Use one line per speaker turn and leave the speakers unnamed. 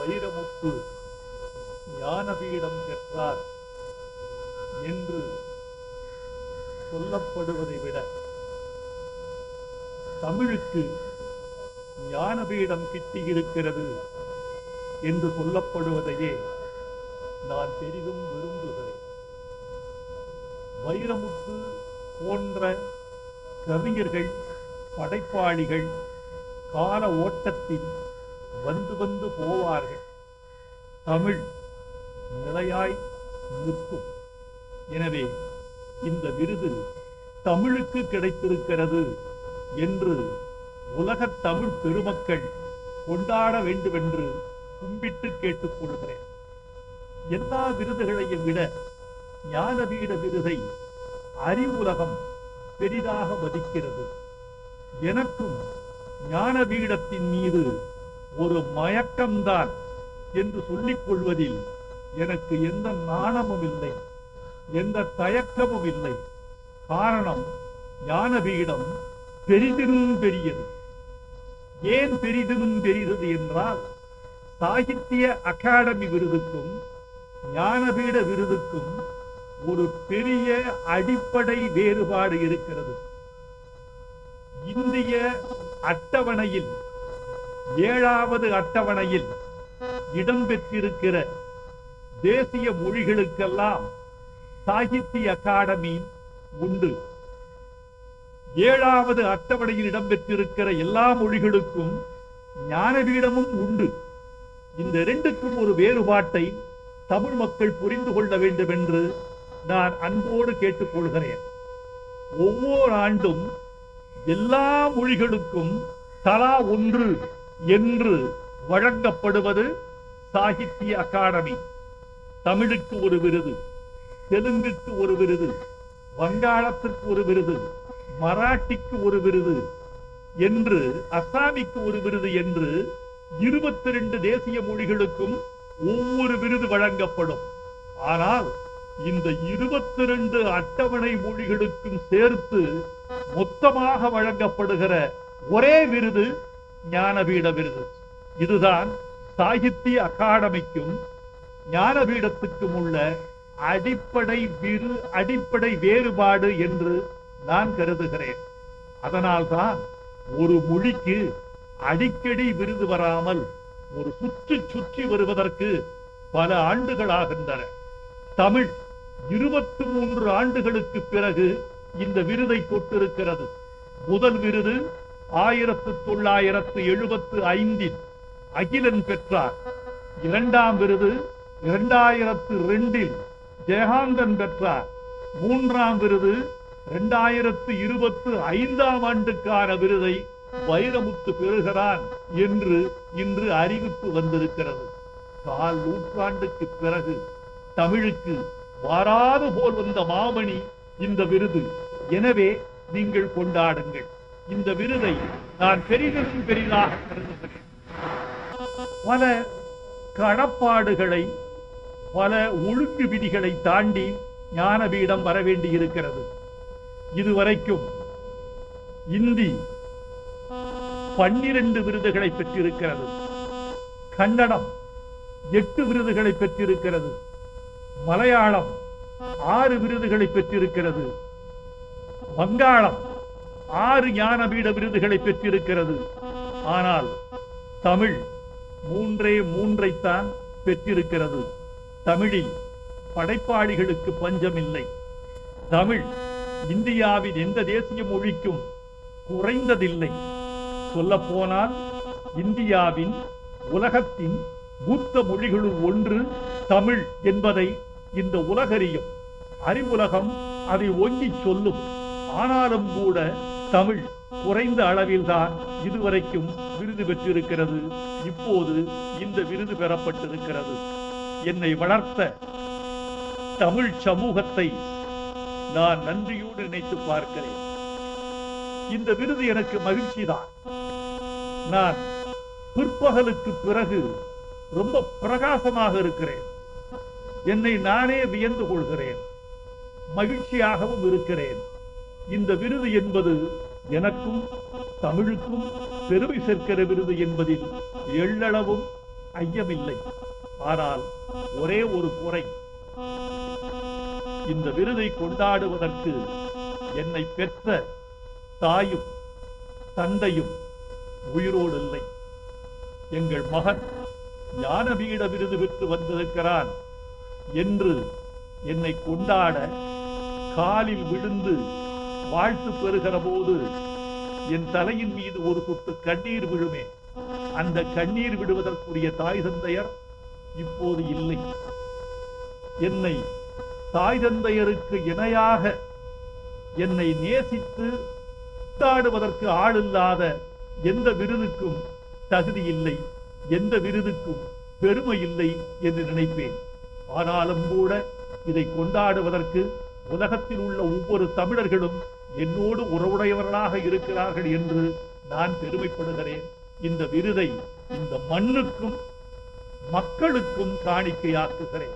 வைரமுத்து ஞானபீடம் பெற்றார் என்று சொல்லப்படுவதை விட தமிழுக்கு ஞானபீடம் கிட்டியிருக்கிறது என்று சொல்லப்படுவதையே நான் பெரிதும் விரும்புகிறேன். வைரமுத்து போன்ற கவிஞர்கள், படைப்பாளிகள் கால ஓட்டத்தில் வந்து வந்து போவார்கள். தமிழ் நிலையாய் நிற்கும். எனவே இந்த விருது தமிழுக்கு கிடைத்திருக்கிறது என்று உலகத் தமிழ் பெருமக்கள் கொண்டாட வேண்டும் என்று கும்பிட்டு கேட்டுக்கொள்கிறேன். எல்லா விருதுகளையும் விட ஞானபீட விருதை அறிவுலகம் பெரிதாக மதிக்கிறது. எனக்கும் ஞானபீடத்தின் மீது ஒரு மயக்கம்தான் என்று சொல்லிக் கொள்வதில் எனக்கு எந்த நாணமும் இல்லை, எந்த தயக்கமும் இல்லை. காரணம், ஞானபீடம் பெரிதினும் பெரியது. ஏன் பெரிதினும் பெரியது என்றால், சாகித்ய அகாடமி விருதுக்கும் ஞானபீட விருதுக்கும் ஒரு பெரிய அடிப்படை வேறுபாடு இருக்கிறது. இந்திய அட்டவணையில் 7வது அட்டவணையில் இடம்பெற்றிருக்கிற தேசிய மொழிகளுக்கெல்லாம் சாகித்ய அகாடமி உண்டு. 7வது அட்டவணையில் இடம்பெற்றிருக்கிற எல்லா மொழிகளுக்கும் ஞானபீடமும் உண்டு. இந்த இரண்டுக்கும் ஒரு வேறுபாட்டை தமிழ் மக்கள் புரிந்து கொள்ள வேண்டும் என்று நான் அன்போடு கேட்டுக்கொள்கிறேன். ஒவ்வொரு ஆண்டும் எல்லா மொழிகளுக்கும் தலா 1 என்று வழங்கப்படுவது சாகித்ய அகாடமி. தமிழுக்கு ஒரு விருது, தெலுங்குக்கு ஒரு விருது, வங்காளத்திற்கு ஒரு விருது, மராட்டிக்கு ஒரு விருது என்று, அசாமிக்கு ஒரு விருது என்று 22 தேசிய மொழிகளுக்கும் ஒவ்வொரு விருது வழங்கப்படும். ஆனால் இந்த 22 அட்டவணை மொழிகளுக்கும் சேர்த்து மொத்தமாக வழங்கப்படுகிற ஒரே விருது ஞானபீட விருது. இதுதான் சாகித்ய அகாடமிக்கும் ஞானபீடத்துக்கும் உள்ள அடிப்படை வேறுபாடு என்று நான் கருதுகிறேன். அதனால்தான் ஒரு மொழிக்கு அடிக்கடி விருது வராமல் ஒரு சுற்றி வருவதற்கு பல ஆண்டுகள் ஆகின்றன. தமிழ் 23 ஆண்டுகளுக்கு பிறகு இந்த விருதை தொட்டிருக்கிறது. முதல் விருது 1975 அகிலன் பெற்றார். 2ஆம் விருது 2002 ஜெயகாந்தன் பெற்றார். 3ஆம் விருது 2025ஆம் ஆண்டுக்கான விருதை வைரமுத்து பெறுகிறான் என்று இன்று அறிவிப்பு வந்திருக்கிறது. 4 நூற்றாண்டுக்கு பிறகு தமிழுக்கு வாராது போல் வந்த மாமணி இந்த விருது. எனவே நீங்கள் கொண்டாடுங்கள். இந்த விருதை நான் பெரிதும் பெரிதாக கருதுகிறேன். பல கடப்பாடுகளை, பல ஒழுங்கு விதிகளை தாண்டி ஞானபீடம் வரவேண்டி இருக்கிறது. இதுவரைக்கும் இந்தி 12 விருதுகளை பெற்றிருக்கிறது. கன்னடம் 8 விருதுகளை பெற்றிருக்கிறது. மலையாளம் 6 விருதுகளை பெற்றிருக்கிறது. வங்காளம் 6 ஞானபீட விருதுகளை பெற்றிருக்கிறது. ஆனால் தமிழ் 3 பெற்றிருக்கிறது. தமிழில் படைப்பாளிகளுக்கு பஞ்சமில்லை. தமிழ் இந்தியாவின் எந்த தேசிய மொழிக்கும் குறைந்ததில்லை. சொல்ல போனால் இந்தியாவின் உலகத்தின் மூத்த மொழிகளுள் ஒன்று தமிழ் என்பதை இந்த உலகறியும். அறிவுலகம் அதை ஒங்கி சொல்லும். ஆனாலும் கூட தமிழ் குறைந்த அளவில்தான் இதுவரைக்கும் விருது பெற்றிருக்கிறது. இப்போது இந்த விருது பெறப்பட்டிருக்கிறது. என்னை வளர்த்த தமிழ் சமூகத்தை நான் நன்றியோடு நினைத்து பார்க்கிறேன். இந்த விருது எனக்கு மகிழ்ச்சி தான். நான் பிற்பகலுக்கு பிறகு ரொம்ப பிரகாசமாக இருக்கிறேன். என்னை நானே வியந்து கொள்கிறேன். மகிழ்ச்சியாகவும் இருக்கிறேன். இந்த விருது என்பது எனக்கும் தமிழுக்கும் பெருமை சேர்க்கிற விருது என்பதில் எள்ளளவும் ஐயமில்லை. ஆனால் ஒரே ஒரு குறை, இந்த விருதை கொண்டாடுவதற்கு என்னை பெற்ற தாயும் தந்தையும் உயிரோடு இல்லை. எங்கள் மகன் ஞானபீட விருது பெற்று வந்திருக்கிறான் என்று என்னை கொண்டாட காலில் விழுந்து வாழ்த்து பெறுகிற போது என் தலையின் மீது ஒரு சொட்டு கண்ணீர் விழுமே. அந்த கண்ணீர் விடுவதற்குரிய தாய் தந்தையர் இப்போது இல்லை. என்னை தாய் தந்தையருக்கு இணையாக என்னை நேசித்து கொண்டாடுவதற்கு ஆளில்லாத எந்த விருதுக்கும் தகுதி இல்லை, எந்த விருதுக்கும் பெருமை இல்லை என்று நினைப்பேன். ஆனாலும் கூட இதை கொண்டாடுவதற்கு உலகத்தில் உள்ள ஒவ்வொரு தமிழர்களும் என்னோடு உறவுடையவர்களாக இருக்கிறார்கள் என்று நான் பெருமைப்படுகிறேன். இந்த விருதை இந்த மண்ணுக்கும் மக்களுக்கும் காணிக்கையாக்குகிறேன்.